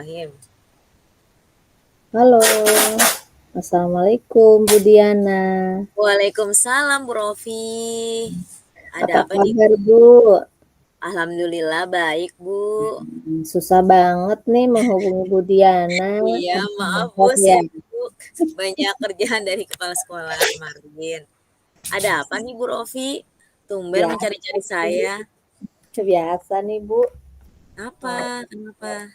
Bismillahirrahmanirrahim. Halo, Assalamualaikum Bu Diana. Waalaikumsalam Bu Rofi. Ada Apa apa nih Bu? kabar Bu? Alhamdulillah baik Bu. Susah banget nih menghubungi Bu Diana. Iya Ada maaf Bu kenapa ya? sibuk. Banyak kerjaan dari kepala sekolah kemarin. Ada apa nih Bu Rofi? Tumben Biasa mencari-cari sih, saya. biasa nih Bu. Apa? Kenapa?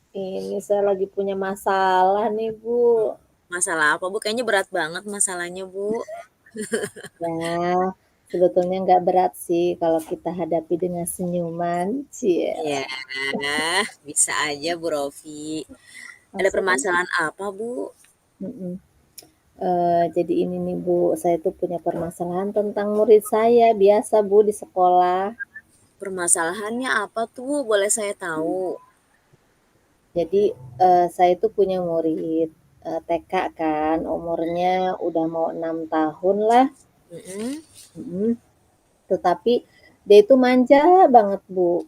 Ini saya lagi punya masalah nih Bu. Masalah apa Bu? Kayaknya berat banget masalahnya Bu. Ya, sebetulnya nggak berat sih kalau kita hadapi dengan senyuman. Cie. Iya, bisa aja Bu Rofi. Ada Maksudnya, permasalahan apa Bu? mm-mm. Jadi ini nih Bu, saya tuh punya permasalahan tentang murid saya biasa Bu di sekolah. Permasalahannya apa tuh Bu? Boleh saya tahu? Jadi saya tuh punya murid TK kan, umurnya udah mau 6 tahun lah. Mm-mm. Mm. Tetapi dia itu manja banget Bu.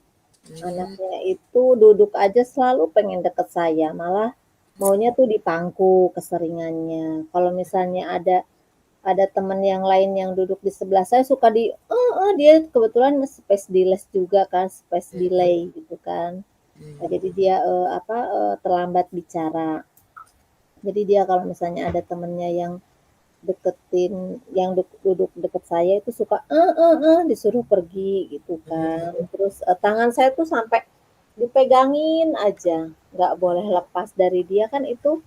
Hmm. Anaknya itu duduk aja selalu pengen deket saya, malah maunya tuh di pangku keseringannya. Kalau misalnya ada teman yang lain yang duduk di sebelah saya suka dia kebetulan space delay juga kan, space delay gitu kan. Nah, jadi dia terlambat bicara. Jadi dia kalau misalnya ada temennya yang deketin, yang duduk deket saya itu suka disuruh pergi gitu kan. Terus tangan saya tuh sampai dipegangin aja, nggak boleh lepas dari dia kan itu.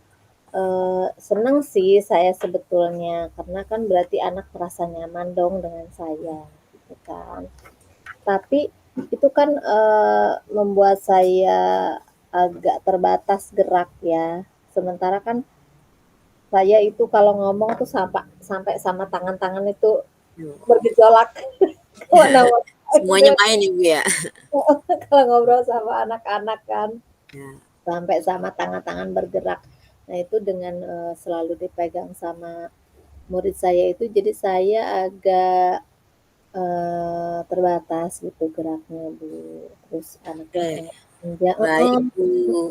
Seneng sih saya sebetulnya karena kan berarti anak merasa nyaman dong dengan saya gitu kan. Tapi itu kan membuat saya agak terbatas gerak ya. Sementara kan saya itu kalau ngomong tuh sampai sampai sama tangan-tangan itu bergejolak kemana-mana Semuanya gitu. main ya Bu ya? Kalau ngobrol sama anak-anak kan Ya. sampai sama tangan-tangan bergerak. Nah itu dengan selalu dipegang sama murid saya itu jadi saya agak terbatas gitu geraknya Bu. Terus anaknya Oke, sangat manja, baik Bu,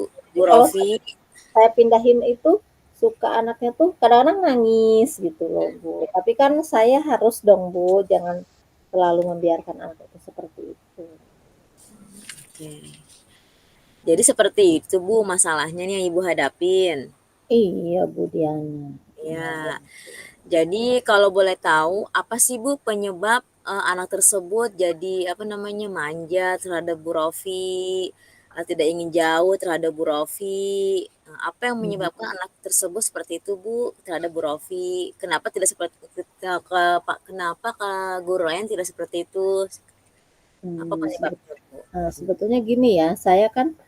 jadi Bu kalau Rofi. saya pindahin itu suka anaknya tuh kadang-kadang nangis gitu loh Bu. Tapi kan saya harus dong Bu, jangan selalu membiarkan anak itu seperti itu. Oke. Jadi seperti itu Bu masalahnya nih yang Ibu hadapin. Iya Bu Diana. Ya. Jadi kalau boleh tahu apa sih Bu penyebab anak tersebut jadi apa namanya manja terhadap Bu Rofi, tidak ingin jauh terhadap Bu Rofi. Apa yang Hmm. menyebabkan anak tersebut seperti itu Bu terhadap Bu Rofi? Kenapa tidak seperti kenapa ke guru lain tidak seperti itu? Apa Hmm, penyebabnya Bu? sebetulnya gini ya, saya kan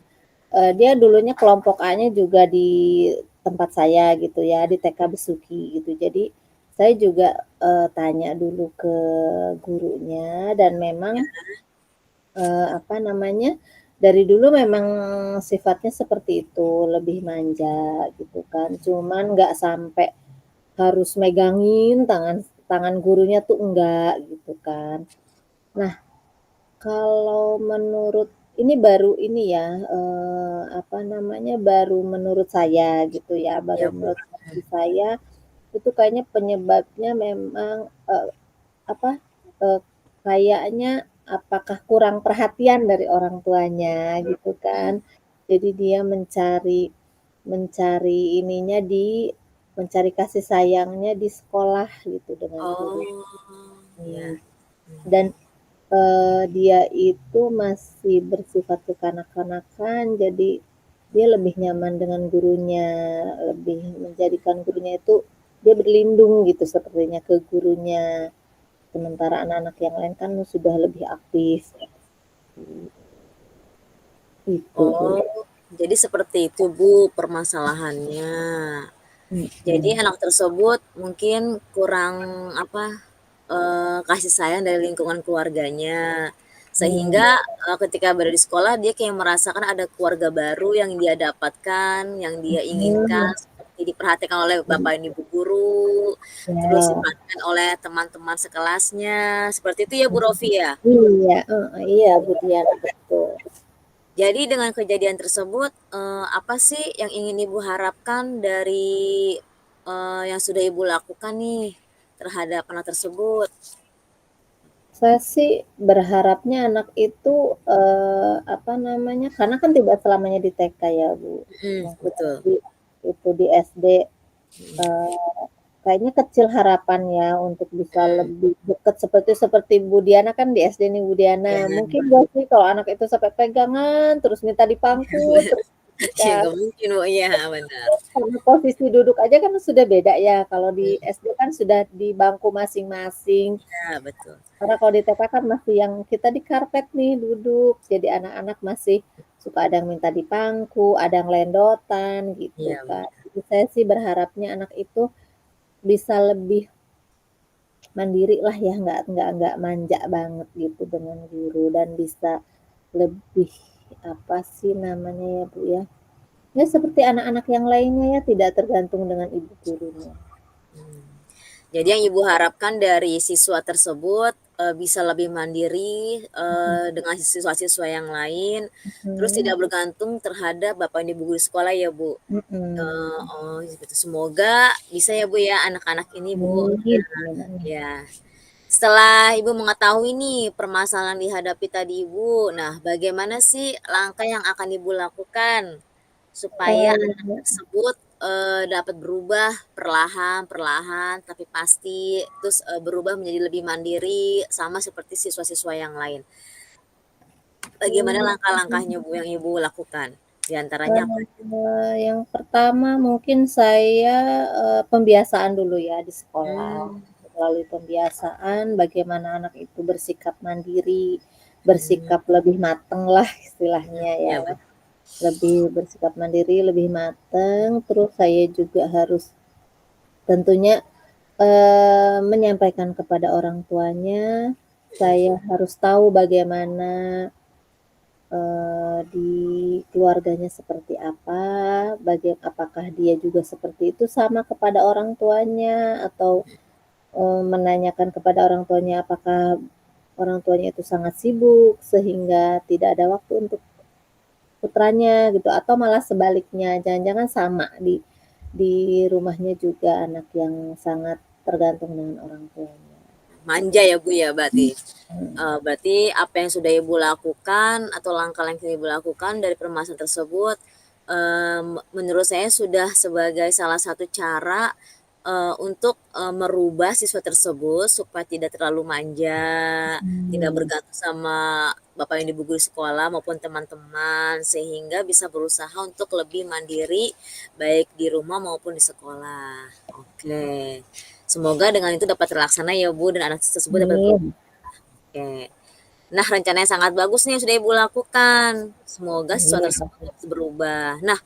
dia dulunya kelompok A-nya juga di tempat saya gitu ya, di TK Besuki gitu. Jadi saya juga tanya dulu ke gurunya dan memang apa namanya, dari dulu memang sifatnya seperti itu, lebih manja gitu kan. Cuman nggak sampai harus megangin tangan tangan gurunya tuh enggak gitu kan. Nah, kalau menurut ini baru ini ya, apa namanya, baru menurut saya gitu ya, baru Ya Bu. menurut versi saya, itu kayaknya penyebabnya memang, apa, eee, kayaknya apakah kurang perhatian dari orang tuanya gitu kan. Jadi dia mencari mencari ininya mencari kasih sayangnya di sekolah gitu dengan guru. Oh, Mmm, ya. dan dia itu masih bersifat kekanak-kanakan, jadi dia lebih nyaman dengan gurunya, lebih menjadikan gurunya itu dia berlindung gitu sepertinya ke gurunya. Sementara anak-anak yang lain kan sudah lebih aktif, itu Bu. Oh, jadi seperti itu Bu permasalahannya. Jadi Mhm. anak tersebut mungkin kurang apa, kasih sayang dari lingkungan keluarganya. Mmm, Sehingga, ketika berada di sekolah dia kayak merasakan ada keluarga baru yang dia dapatkan, yang dia inginkan, mhm, seperti diperhatikan oleh bapak dan ibu guru, terus iya, diperhatikan oleh teman-teman sekelasnya, seperti itu ya Bu Rofi ya? iya, iya Bu Dian, betul. Jadi dengan kejadian tersebut, apa sih yang ingin Ibu harapkan dari, yang sudah Ibu lakukan nih terhadap anak tersebut? Saya sih berharapnya anak itu, apa namanya, karena kan tidak selamanya di TK ya, Bu, Mhm, mungkin betul. nanti itu di SD, Mhm eee, kayaknya kecil harapan ya untuk bisa mhm. lebih dekat seperti seperti Bu Diana kan di SD nih Bu Diana, Iya, mungkin nggak sih kalau anak itu sampai pegangan, terus minta dipangku, terus iya kita nggak mungkin, Bu, iya benar. karena posisi duduk aja kan sudah beda ya, kalau di Mhm, SD kan sudah di bangku masing-masing. iya betul. Karena kalau di TK kan masih yang kita di karpet nih duduk, jadi anak-anak masih suka ada yang minta dipangku, ada yang lendotan gitu Iya kan. benar. Jadi saya sih berharapnya anak itu bisa lebih mandiri lah ya, nggak manja banget gitu dengan guru dan bisa lebih, apa sih namanya ya, Bu, ya, ya seperti anak-anak yang lainnya ya, tidak tergantung dengan ibu gurunya. Mmm. Jadi yang Ibu harapkan dari siswa tersebut, bisa lebih mandiri, Mhm dengan siswa-siswa yang lain, terus mhm tidak bergantung terhadap bapak dan ibu guru sekolah ya, Bu? mhm. Oh gitu. Semoga bisa ya, Bu, ya, anak-anak ini, Bu, Amin amin amin. ya. Setelah Ibu mengetahui nih permasalahan dihadapi tadi Ibu, nah bagaimana sih langkah yang akan Ibu lakukan supaya anak Eee tersebut, dapat berubah perlahan-perlahan tapi pasti, terus, berubah menjadi lebih mandiri sama seperti siswa-siswa yang lain. Bagaimana langkah-langkahnya, Bu, yang Ibu lakukan? Di antaranya apa? yang pertama mungkin saya, pembiasaan dulu ya di sekolah. Mmm, Melalui pembiasaan bagaimana anak itu bersikap mandiri, mmm, bersikap lebih mateng lah istilahnya iya ya. betul. Lebih bersikap mandiri, lebih mateng, terus saya juga harus tentunya, menyampaikan kepada orang tuanya, saya harus tahu bagaimana di keluarganya seperti apa, apakah dia juga seperti itu sama kepada orang tuanya atau, menanyakan kepada orang tuanya apakah orang tuanya itu sangat sibuk sehingga tidak ada waktu untuk putranya gitu atau malah sebaliknya, jangan-jangan sama di rumahnya juga anak yang sangat tergantung dengan orang tuanya. Manja ya, Bu, ya berarti? Mhm, Berarti apa yang sudah Ibu lakukan atau langkah-langkah yang Ibu lakukan dari permasalahan tersebut, menurut saya sudah sebagai salah satu cara, untuk, merubah siswa tersebut supaya tidak terlalu manja, tidak mhm, bergantung sama bapak dan ibu guru sekolah maupun teman-teman, sehingga bisa berusaha untuk lebih mandiri, baik di rumah maupun di sekolah. Oke. Semoga dengan itu dapat terlaksana ya, Bu, dan anak tersebut dapat berubah. amin, Oke. Nah, rencana yang sangat bagus nih yang sudah Ibu lakukan. Semoga siswa iya. tersebut dapat berubah. Nah,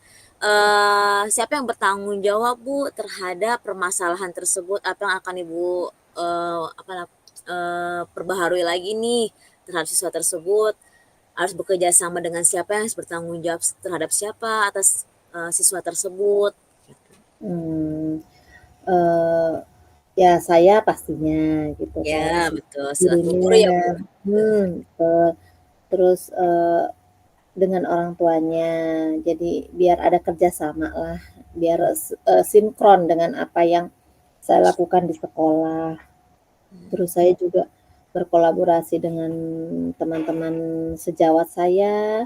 siapa yang bertanggung jawab, Bu, terhadap permasalahan tersebut? Apa yang akan Ibu, perbaharui lagi nih terhadap siswa tersebut? Harus bekerja sama dengan siapa yang harus bertanggung jawab terhadap siapa atas, siswa tersebut? Gitu. Mmm, eee, ya saya pastinya gitu kan, Ya, si betul. Selaku gurunya guru ya, Bu? betul. Terus, dengan orang tuanya, jadi biar ada kerjasama lah, biar sinkron dengan apa yang saya lakukan di sekolah. Terus saya juga berkolaborasi dengan teman-teman sejawat saya,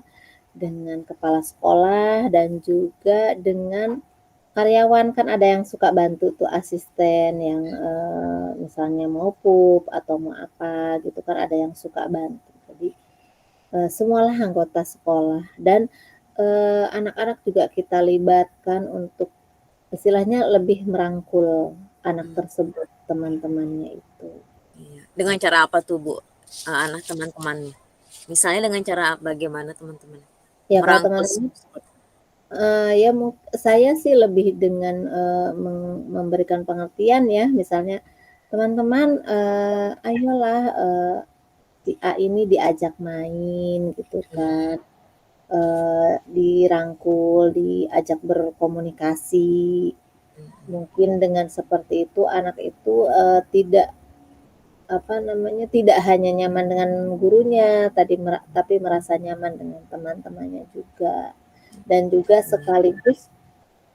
dengan kepala sekolah, dan juga dengan karyawan. Kan ada yang suka bantu tuh asisten yang, misalnya mau pup atau mau apa gitu kan, ada yang suka bantu. Jadi, semualah anggota sekolah dan, anak-anak juga kita libatkan untuk istilahnya lebih merangkul anak Mhm. tersebut, teman-temannya itu. Iya. Dengan cara apa tuh, Bu, anak teman-temannya? Misalnya dengan cara bagaimana teman-teman? Ya kalau Merangkul teman-teman, tersebut? ya saya sih lebih dengan, memberikan pengertian ya, misalnya, "Teman-teman, ayolah, si A ini diajak main," gitu kan, dirangkul, diajak berkomunikasi. Mhm Mungkin dengan seperti itu anak itu, tidak apa namanya, tidak hanya nyaman dengan gurunya, tapi merasa nyaman dengan teman-temannya juga. Dan juga sekaligus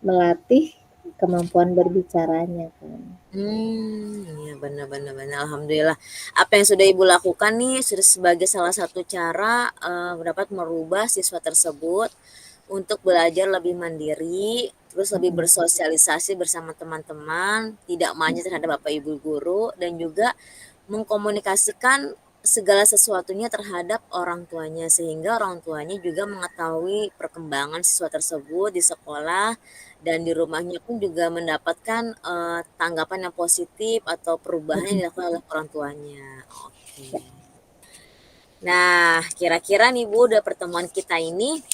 melatih kemampuan berbicaranya kan. Iya benar benar benar, alhamdulillah. Apa yang sudah Ibu lakukan nih sudah sebagai salah satu cara, dapat merubah siswa tersebut untuk belajar lebih mandiri, terus lebih Mhm, bersosialisasi bersama teman-teman, tidak manja terhadap Bapak Ibu guru, dan juga mengkomunikasikan segala sesuatunya terhadap orang tuanya, sehingga orang tuanya juga mengetahui perkembangan siswa tersebut di sekolah dan di rumahnya pun juga mendapatkan, tanggapan yang positif atau perubahan yang mhm, dilakukan oleh orang tuanya. Oke. ya. Nah, kira-kira nih Bu, udah pertemuan kita ini,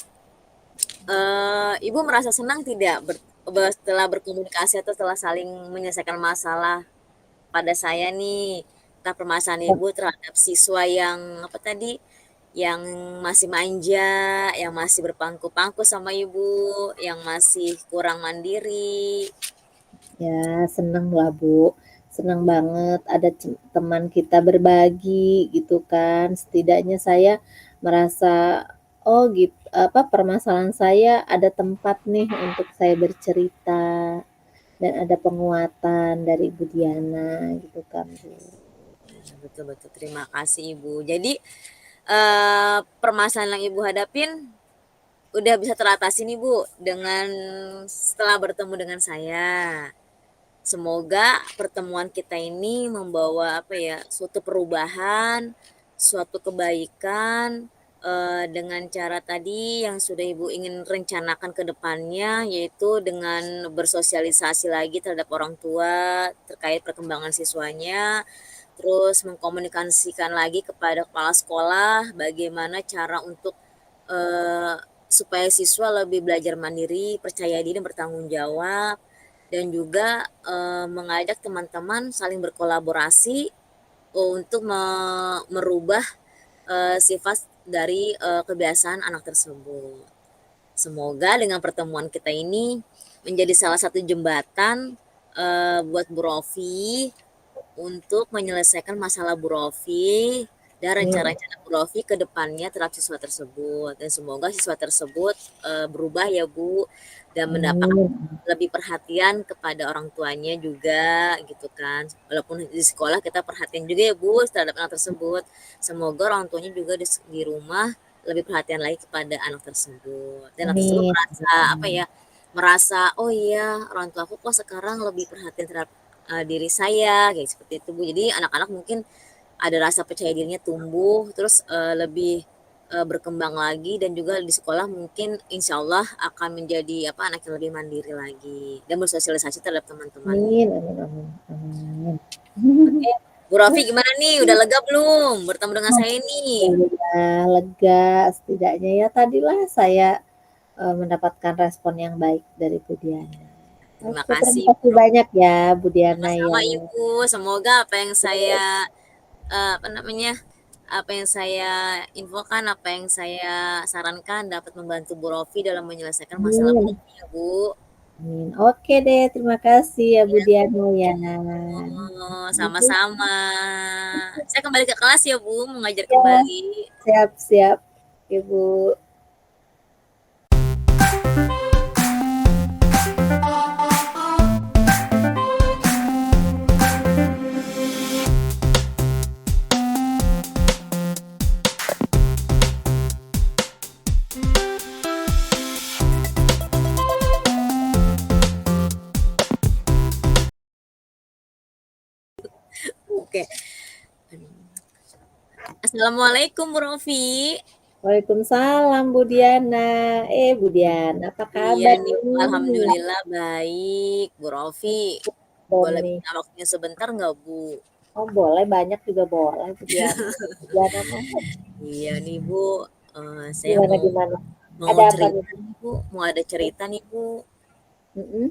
Ibu merasa senang tidak setelah berkomunikasi atau setelah saling menyelesaikan masalah pada saya nih, tentang permasalahan Ibu terhadap siswa yang apa tadi, yang masih manja, yang masih berpangku-pangku sama Ibu, yang masih kurang mandiri. Ya, seneng lah Bu, senang banget ada teman kita berbagi gitu kan. Setidaknya saya merasa, oh gitu, apa, permasalahan saya ada tempat nih untuk saya bercerita dan ada penguatan dari Bu Diana gitu kan Bu. Ya, betul betul, terima kasih Ibu. Jadi, permasalahan yang Ibu hadapin udah bisa teratasi nih Bu, dengan setelah bertemu dengan saya. Semoga pertemuan kita ini membawa apa ya, suatu perubahan, suatu kebaikan dengan cara tadi yang sudah Ibu ingin rencanakan ke depannya, yaitu dengan bersosialisasi lagi terhadap orang tua terkait perkembangan siswanya, terus mengkomunikasikan lagi kepada kepala sekolah bagaimana cara untuk eh, supaya siswa lebih belajar mandiri, percaya diri dan bertanggung jawab, dan juga mengajak teman-teman saling berkolaborasi untuk merubah sifat dari kebiasaan anak tersebut. Semoga dengan pertemuan kita ini menjadi salah satu jembatan buat Bu Rofi untuk menyelesaikan masalah Bu Rofi dan Amin, rencana-rencana Bu Rofi ke depannya terhadap siswa tersebut. Dan semoga siswa tersebut berubah ya Bu, dan mendapatkan amin, lebih perhatian kepada orang tuanya juga gitu kan. Walaupun di sekolah kita perhatian juga ya Bu terhadap anak tersebut. Semoga orang tuanya juga di rumah lebih perhatian lagi kepada anak tersebut. Dan anak tersebut amin, merasa apa ya? Merasa oh iya orang tua aku kok sekarang lebih perhatian terhadap diri saya kayak seperti itu Bu. Jadi anak-anak mungkin ada rasa percaya dirinya tumbuh terus lebih berkembang lagi, dan juga di sekolah mungkin insya Allah akan menjadi apa anak yang lebih mandiri lagi dan bersosialisasi terhadap teman-temannya. amin, amin, amin, amin. Oke, Bu Rofi gimana nih? Udah lega belum bertemu dengan saya nih? Alhamdulillah lega, setidaknya ya tadilah saya mendapatkan respon yang baik dari Bu Diana. Terima Oke, terima kasih kasih Bu Rofi. banyak ya Bu Diana Sama-sama ya. Ibu. Semoga apa yang saya apa namanya? Apa yang saya infokan, apa yang saya sarankan dapat membantu Bu Rofi dalam menyelesaikan masalah Bu Amin, Rofi ya, Bu. amin. Oke deh, terima kasih ya Bu Ya, Diana ya. oh, sama-sama. Saya kembali ke kelas ya, Bu, mengajar Ya, kembali. siap, siap. Ibu. Oke. Assalamualaikum, Bu Rofi. Waalaikumsalam Bu Diana. Bu Diana, apa Iya kabar nih, Bu, nih? alhamdulillah baik. Bu Rofi, Bom boleh nih. minta waktunya sebentar nggak, Bu? Oh boleh, banyak juga boleh Bu Diana. Bu Diana mau Iya nih, Bu. Saya gimana mau gimana? mau Ada apa nih? cerita nih, Bu. Mau ada cerita nih, Bu. Mm-mm.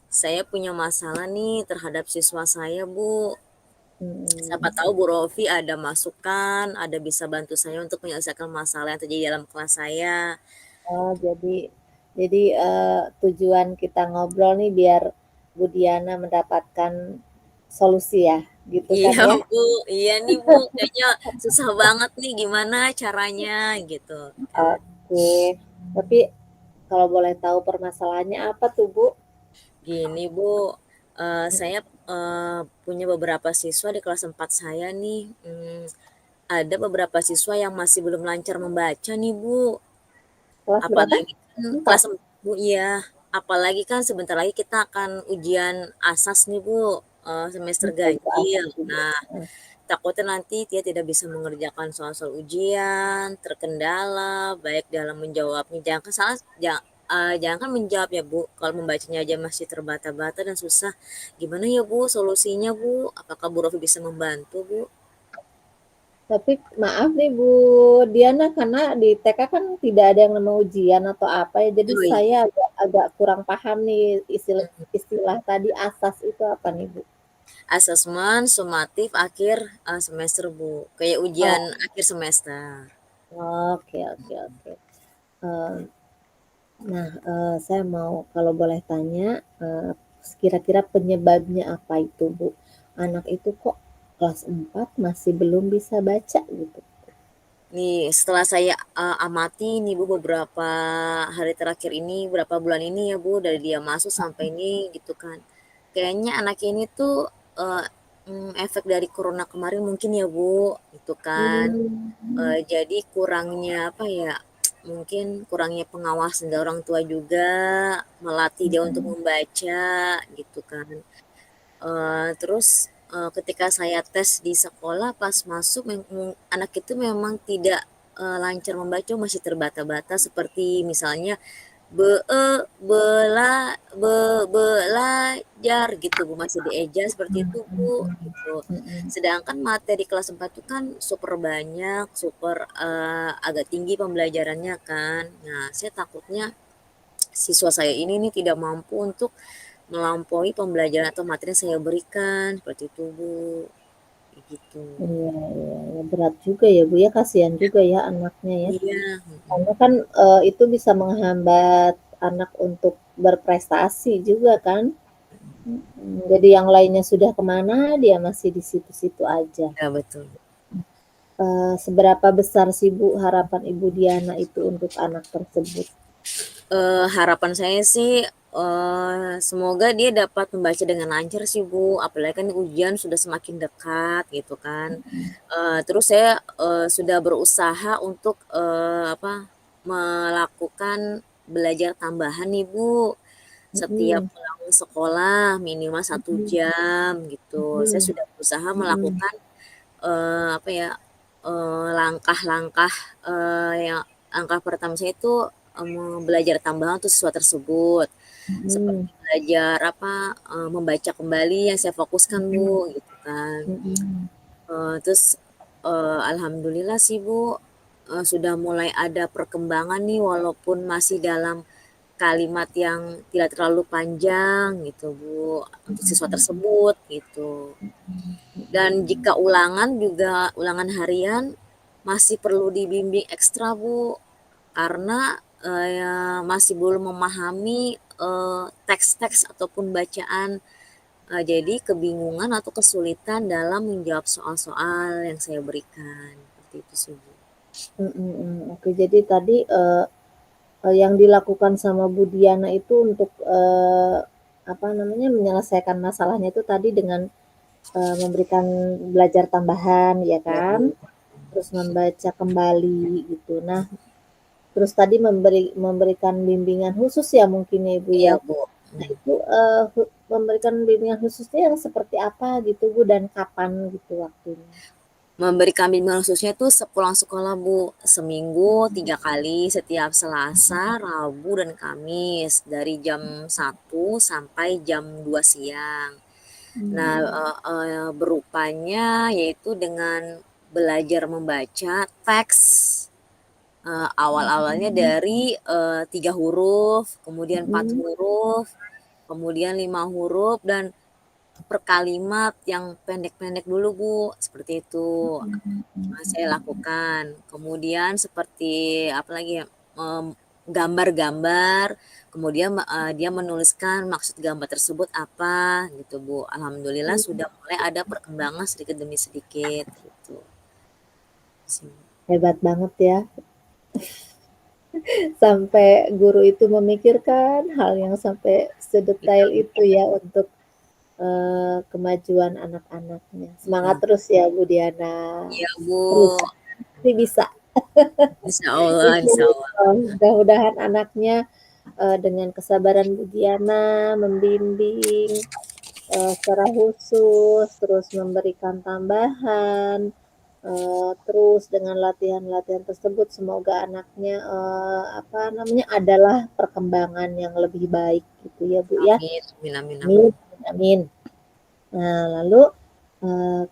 Saya punya masalah nih terhadap siswa saya, Bu. Siapa Mm-mm. tahu Bu Rofi ada masukan, ada bisa bantu saya untuk menyelesaikan masalah yang terjadi dalam kelas saya. Oh, jadi tujuan kita ngobrol nih biar Bu Diana mendapatkan solusi ya. gitu kan Iya ya. Bu, iya nih Bu, kayaknya susah banget nih gimana caranya gitu kan. Oke, tapi kalau boleh tahu permasalahannya apa tuh, Bu? Gini Bu, saya, punya beberapa siswa di kelas 4 saya nih, ada beberapa siswa yang masih belum lancar membaca nih Bu. Kelas berapa? Apalagi kan Empat. kelas 4 Bu, iya. Apalagi kan sebentar lagi kita akan ujian ASAS nih Bu, semester Iya, itu ganjil. asas juga. Nah, takutnya nanti dia tidak bisa mengerjakan soal-soal ujian, terkendala baik dalam menjawabnya, jangankan menjawab ya Bu, kalau membacanya aja masih terbata-bata dan susah. Gimana ya Bu solusinya Bu? Apakah Bu Rofi bisa membantu Bu? Tapi maaf nih Bu Diana, karena di TK kan tidak ada yang namanya ujian atau apa ya, jadi Oh iya, saya agak agak kurang paham nih istilah istilah tadi asas itu apa nih Bu? asesmen sumatif akhir, semester Bu, kayak ujian Oh, akhir semester. oke oke oke. Eee, nah, saya mau kalau boleh tanya, kira-kira penyebabnya apa itu Bu? Anak itu kok kelas 4 masih belum bisa baca gitu? Nih, setelah saya, amati nih Bu beberapa hari terakhir ini, beberapa bulan ini ya Bu, dari dia masuk sampai ini gitu kan. Kayaknya anak ini tuh, efek dari corona kemarin mungkin ya Bu, gitu kan. Mmm, Jadi kurangnya apa ya, mungkin kurangnya pengawasan dari orang tua juga, melatih dia untuk mhm membaca gitu kan. Terus, ketika saya tes di sekolah pas masuk anak itu memang tidak, lancar membaca, masih terbata-bata seperti misalnya belajar gitu Bu, masih dieja seperti mhm itu Bu, mhm gitu. mhm. Sedangkan materi kelas 4 itu kan super banyak, super, agak tinggi pembelajarannya kan. Nah, saya takutnya siswa saya ini nih tidak mampu untuk melampaui pembelajaran atau materi yang saya berikan, seperti itu Bu, kayak gitu. Iya iya iya, berat juga ya, Bu, ya, kasihan juga ya anaknya ya. Iya, Karena kan, itu bisa menghambat anak untuk berprestasi juga kan. Jadi yang lainnya sudah ke mana, dia masih di situ-situ aja. iya betul. Seberapa besar sih, Bu, harapan Ibu Diana itu untuk anak tersebut? Harapan saya sih, semoga dia dapat membaca dengan lancar sih Bu, apalagi kan ujian sudah semakin dekat gitu kan. Terus saya, sudah berusaha untuk, melakukan belajar tambahan nih Bu, setiap Mhm pulang sekolah minimal 1 jam gitu. Saya mhm sudah berusaha mhm melakukan, apa ya, langkah-langkah, yang langkah pertama saya itu, belajar tambahan untuk siswa tersebut. mhm Seperti belajar membaca kembali yang saya fokuskan mhm Bu, gitu kan. mhm Terus, alhamdulillah sih Bu, sudah mulai ada perkembangan nih walaupun masih dalam kalimat yang tidak terlalu panjang gitu Bu, untuk siswa tersebut gitu. Dan jika ulangan juga, ulangan harian masih perlu dibimbing ekstra Bu, karena, masih belum memahami, teks-teks ataupun bacaan, jadi kebingungan atau kesulitan dalam menjawab soal-soal yang saya berikan, seperti itu sih Bu. mhm mhm. Oke, jadi tadi, yang dilakukan sama Bu Diana itu untuk, apa namanya, menyelesaikan masalahnya itu tadi dengan, memberikan belajar tambahan ya Iya kan, Bu. terus membaca kembali gitu. Nah, terus tadi memberikan bimbingan khusus ya mungkin ya Ibu ya? Iya Bu. Nah itu, memberikan bimbingan khususnya yang seperti apa gitu Bu, dan kapan gitu waktunya? Memberikan bimbingan khususnya tuh sepulang sekolah Bu, seminggu 3 kali setiap Selasa, Rabu, dan Kamis dari jam 1 sampai jam 2 siang. Nah, Mmm, berupanya yaitu dengan belajar membaca teks, awal-awalnya dari, 3 huruf, kemudian 4 mhm huruf, kemudian 5 huruf, dan per kalimat yang pendek-pendek dulu Bu, seperti itu. mhm Saya mhm lakukan. Kemudian seperti apalagi ya, gambar-gambar, kemudian dia menuliskan maksud gambar tersebut apa gitu, Bu. Alhamdulillah sudah mulai ada perkembangan sedikit demi sedikit gitu. Hebat banget ya, sampai guru itu memikirkan hal yang sampai sedetail itu ya untuk, kemajuan anak-anaknya. Semangat Iya, terus ya Bu Diana, iya, Bu. terus pasti bisa. Insya Allah, Itu, insya Allah. mudah-mudahan anaknya, dengan kesabaran Bu Diana membimbing, secara khusus, terus memberikan tambahan, terus dengan latihan-latihan tersebut semoga anaknya, apa namanya, adalah perkembangan yang lebih baik gitu ya, Bu, ya. Amin, amin, amin, Amin amin. amin. Nah, lalu,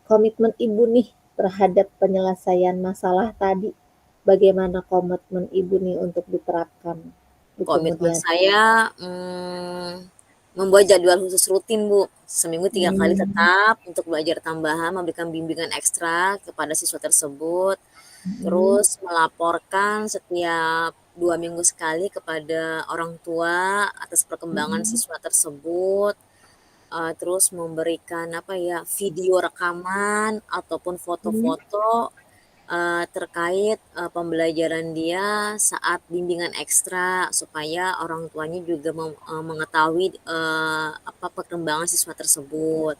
komitmen Ibu nih terhadap penyelesaian masalah tadi, bagaimana komitmen Ibu nih untuk diterapkan di Komitmen kemudian? saya membuat jadwal khusus rutin, Bu. Seminggu 3 kali Mmm, tetap untuk belajar tambahan, memberikan bimbingan ekstra kepada siswa tersebut. mhm, Terus melaporkan setiap 2 minggu sekali kepada orang tua atas perkembangan mhm, siswa tersebut. Terus memberikan apa ya, video rekaman ataupun mhm, foto-foto terkait, pembelajaran dia saat bimbingan ekstra supaya orang tuanya juga mengetahui, apa, perkembangan siswa tersebut.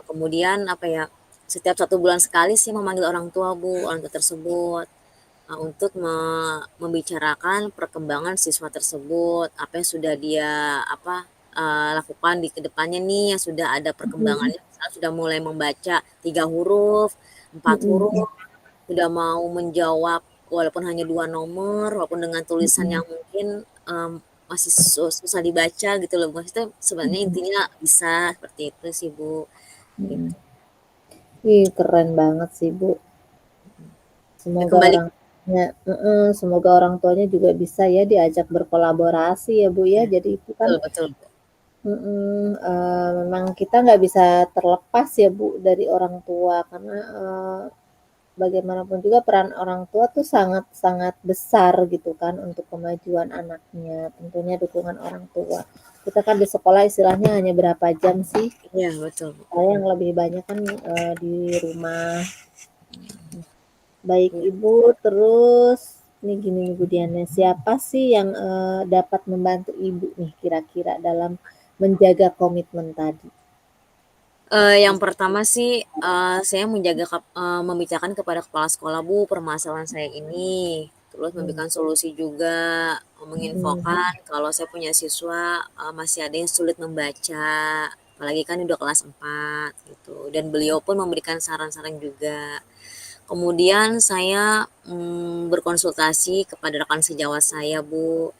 Kemudian apa ya, setiap 1 bulan sekali sih memanggil orang tua, Bu, orang tua tersebut, untuk membicarakan perkembangan siswa tersebut, apa yang sudah dia apa, lakukan di kedepannya nih yang sudah ada mhm, perkembangannya, misalnya sudah mulai membaca 3 huruf, 4 mhm, mhm, huruf, udah mau menjawab walaupun hanya 2 nomor, walaupun dengan tulisan mhm, yang mungkin, masih susah dibaca gitu loh, maksudnya sebenarnya mhm, intinya bisa, seperti itu sih, Bu, mhm. gitu. Ih, keren banget sih, Bu. Nah Semoga kembali orang tuanya heeh, semoga orang tuanya juga bisa ya diajak berkolaborasi ya, Bu, ya. ya, Jadi itu kan betul, betul, Bu. memang kita nggak bisa terlepas ya, Bu, dari orang tua karena, bagaimanapun juga peran orang tua tuh sangat sangat besar gitu kan untuk kemajuan anaknya, tentunya dukungan orang tua. Kita kan di sekolah istilahnya hanya berapa jam sih, Iya, betul, Bu. saya yang lebih banyak kan, di rumah. Baik Iya. Ibu, terus nih gini nih Bu Diana, siapa sih yang, dapat membantu Ibu nih kira-kira dalam menjaga komitmen tadi? Yang pertama sih, saya membicarakan kepada kepala sekolah, Bu, permasalahan saya ini, terus Mhm, memberikan solusi juga, mhm, menginfokan kalau saya punya siswa, masih ada yang sulit membaca, apalagi kan udah kelas 4 gitu, dan beliau pun memberikan saran-saran juga. Kemudian saya, berkonsultasi kepada rekan sejawat saya, Bu,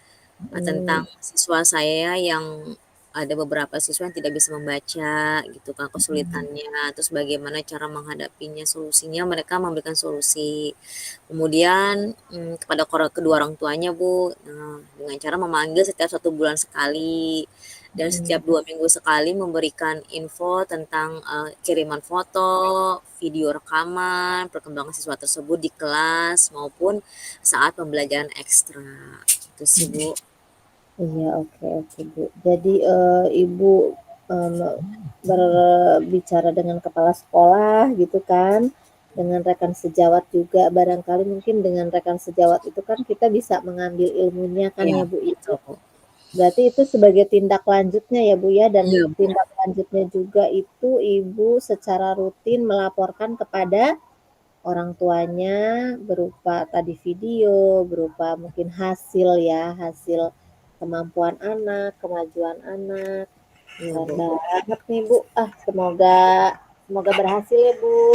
tentang mhm, siswa saya yang ada beberapa siswa yang tidak bisa membaca gitu kan mhm, kesulitannya, terus bagaimana cara menghadapinya, solusinya mereka memberikan solusi. Kemudian, kepada kedua orang tuanya, Bu, dengan cara memanggil setiap 1 bulan sekali dan mhm, setiap 2 minggu sekali memberikan info tentang, kiriman foto, video rekaman, perkembangan siswa tersebut di kelas maupun saat pembelajaran ekstra, gitu sih, mhm. Bu. Iya, oke oke, Bu. Jadi, Ibu, berbicara dengan kepala sekolah gitu kan, dengan rekan sejawat juga, barangkali mungkin dengan rekan sejawat itu kan kita bisa mengambil ilmunya kan Iya, ya, Bu, ya. betul, Bu. Berarti itu sebagai tindak lanjutnya ya, Bu, ya, dan Iya, Bu. tindak lanjutnya juga itu Ibu secara rutin melaporkan kepada orang tuanya berupa tadi video, berupa mungkin hasil ya, hasil kemampuan anak, kemajuan anak. Iya, Keren Bu. banget nih, Bu. Ah, semoga semoga berhasil ya, Bu.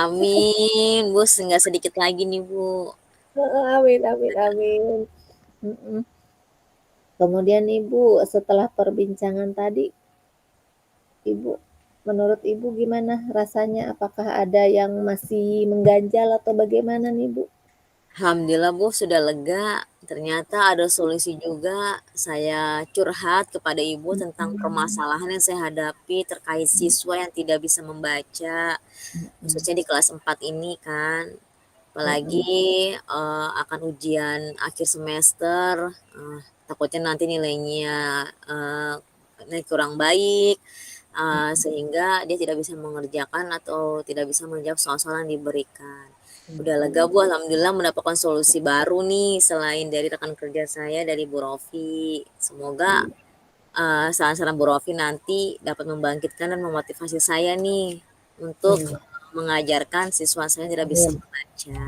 Amin, Bu, nggak sedikit lagi nih, Bu. Heeh, amin amin amin. Mhm. Kemudian Ibu, setelah perbincangan tadi, Ibu menurut Ibu gimana rasanya? Apakah ada yang masih mengganjal atau bagaimana nih, Bu? Alhamdulillah, Bu, sudah lega. Ternyata ada solusi juga. Saya curhat kepada Ibu tentang Mhm, permasalahan yang saya hadapi terkait siswa yang tidak bisa membaca, mhm, khususnya di kelas 4 ini kan. Apalagi, mhm, akan ujian akhir semester, takutnya nanti nilainya, kurang baik, mhm, sehingga dia tidak bisa mengerjakan atau tidak bisa menjawab soal-soal yang diberikan. Udah lega mhm, Bu, alhamdulillah mendapatkan solusi baru nih selain dari rekan kerja saya, dari Bu Rofi. Semoga, iya, saran-saran Bu Rofi nanti dapat membangkitkan dan memotivasi saya nih untuk, iya, mengajarkan siswa saya yang tidak bisa amin. membaca.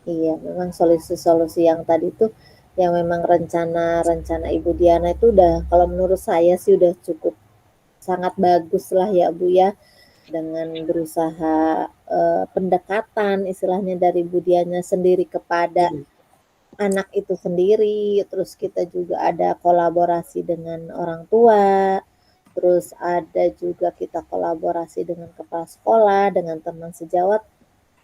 Iya, memang solusi-solusi yang tadi tuh, yang memang rencana-rencana Ibu Diana itu udah kalau menurut saya sih udah cukup sangat bagus lah ya, Bu, ya. Dengan berusaha, pendekatan istilahnya dari Bu Diana sendiri kepada Iya. anak itu sendiri, terus kita juga ada kolaborasi dengan orang tua, terus ada juga kita kolaborasi dengan kepala sekolah, dengan teman sejawat.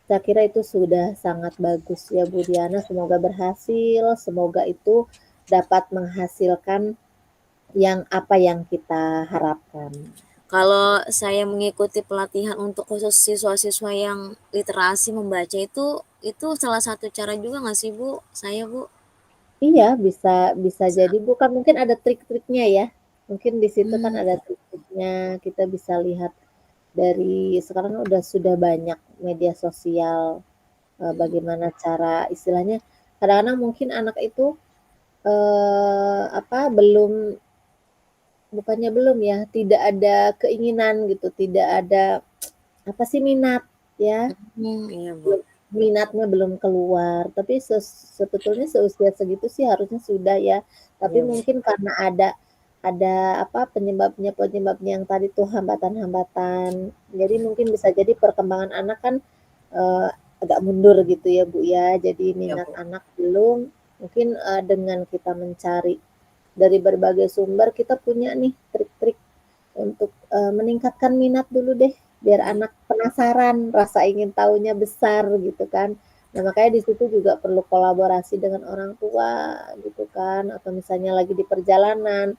Saya kira itu sudah sangat bagus ya Bu Diana, semoga berhasil, semoga itu dapat menghasilkan yang apa yang kita harapkan. Kalau saya mengikuti pelatihan untuk khusus siswa-siswa yang literasi membaca itu salah satu cara juga nggak sih Bu, saya Bu? Iya, bisa bisa Bisa. jadi Bu, kan mungkin ada trik-triknya ya. Mungkin di situ kan Mmm, ada trik-triknya, kita bisa lihat dari sekarang kan sudah banyak media sosial, mhm, bagaimana cara istilahnya kadang-kadang mungkin anak itu, apa, bukannya belum ya, tidak ada keinginan gitu, tidak ada, apa sih, minat ya, iya Bu, belum minatnya belum keluar, tapi sebetulnya seusia segitu sih harusnya sudah ya, tapi iya Bu, mungkin karena ada apa, penyebabnya yang tadi tuh hambatan-hambatan, jadi mungkin bisa jadi perkembangan anak kan, eee, agak mundur gitu ya, Bu, ya. Jadi iya minat Bu, anak belum, mungkin, dengan kita mencari dari berbagai sumber, kita punya nih trik-trik untuk, meningkatkan minat dulu deh, biar iya, anak penasaran, rasa ingin tahunya besar gitu kan. Nah, makanya di situ juga perlu kolaborasi dengan orang tua gitu kan, atau misalnya lagi di perjalanan,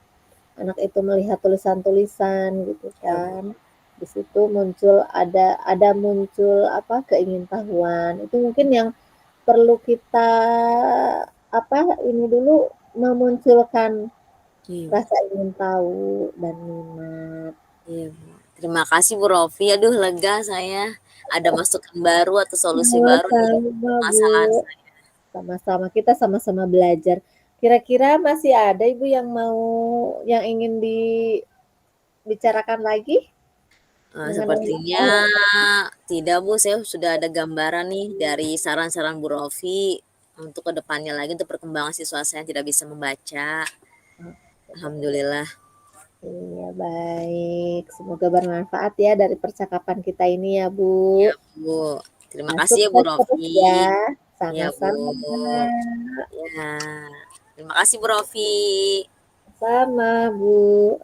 anak itu melihat tulisan-tulisan gitu iya Bu. kan. Di situ muncul ada muncul apa, keingintahuan. Itu mungkin yang perlu kita apa, ini dulu memunculkan Iya rasa ingin tahu dan minat. iya Bu. Terima kasih Bu Rofi, aduh lega saya, ada masukan baru atau solusi baru di Sama-sama, Bu. permasalahan saya. Sama-sama, kita sama-sama belajar. Kira-kira masih ada Ibu yang ingin dibicarakan lagi mengenai Sepertinya masalah yang tidak Bu, saya sudah ada gambaran nih dari saran-saran Bu Rofi untuk kedepannya lagi untuk perkembangan siswa saya yang tidak bisa membaca. Alhamdulillah. iya, baik. Semoga bermanfaat ya dari percakapan kita ini ya, Bu. Iya Bu. Terima Nah, kasih ya Bu sukses terus Rofi. ya. Iya Bu. Sama-sama. Ya. Terima kasih Bu Rofi. Sama, Bu.